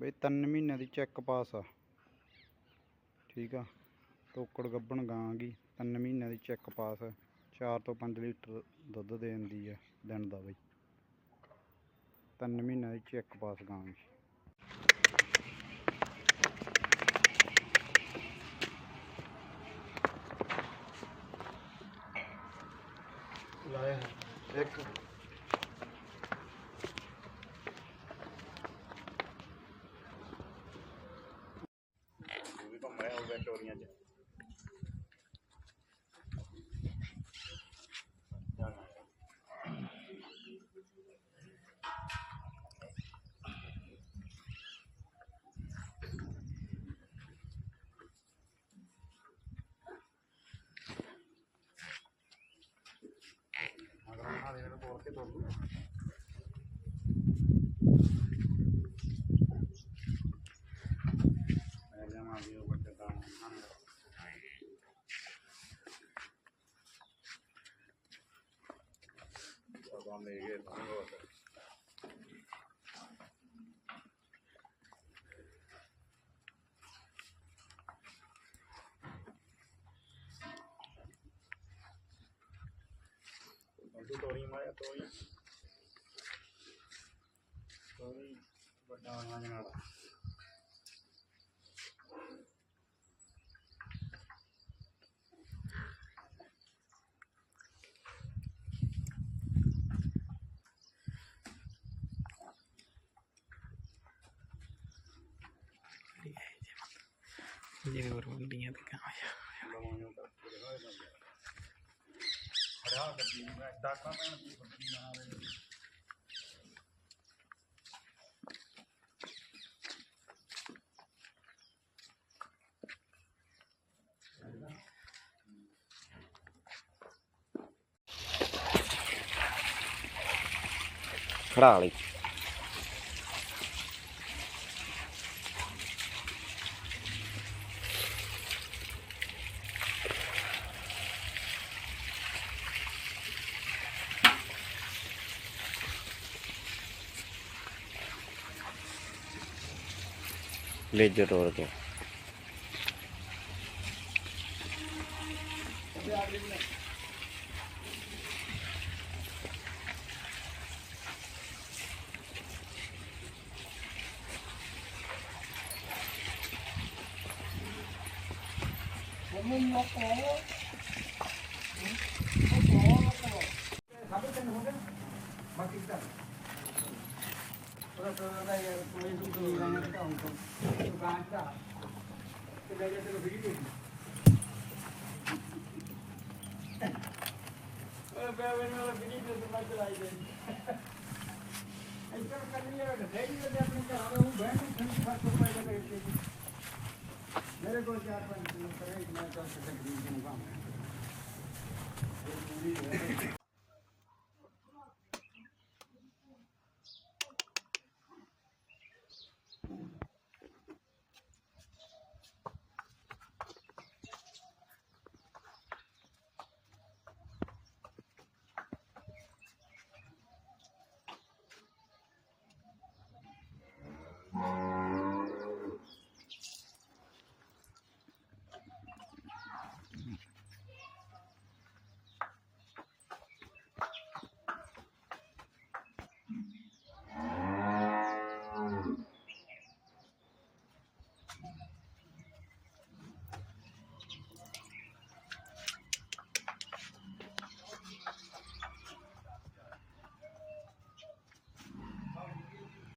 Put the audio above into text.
ਬਈ 3 ਮਹੀਨਿਆਂ ਦੀ ਚੈੱਕ ਪਾਸ ਆ। ਠੀਕ ਆ, ਤੋਕੜ ਗੱਭਣ ਗਾਂ ਗੀ, 3 ਮਹੀਨਿਆਂ ਦੀ ਚੈੱਕ ਪਾਸ, 4 ਤੋਂ 5 ਲੀਟਰ ਦੁੱਧ ਦੇ ਦਿੰਦੀ ਆ ਦਿਨ ਦਾ ਬਈ। 3 ਮਹੀਨਿਆਂ ਦੀ ਚੈੱਕ ਪਾਸ ਗਾਂ ਗੀ। ਇੱਕ ਵੀ ਘੁੰਮਿਆ ਹੋ ਗਿਆ ਚੋਰੀਆਂ 'ਚ। बोल के तो तोरी माया तोरी बड़ा जनाड़ा ये और मंडियां पे कहां आया अरे हां गड्डी में डाका में बकरी बना रहे खड़ा वाली लेजर और के मेरे को 4-5 किलो मैं 10 तक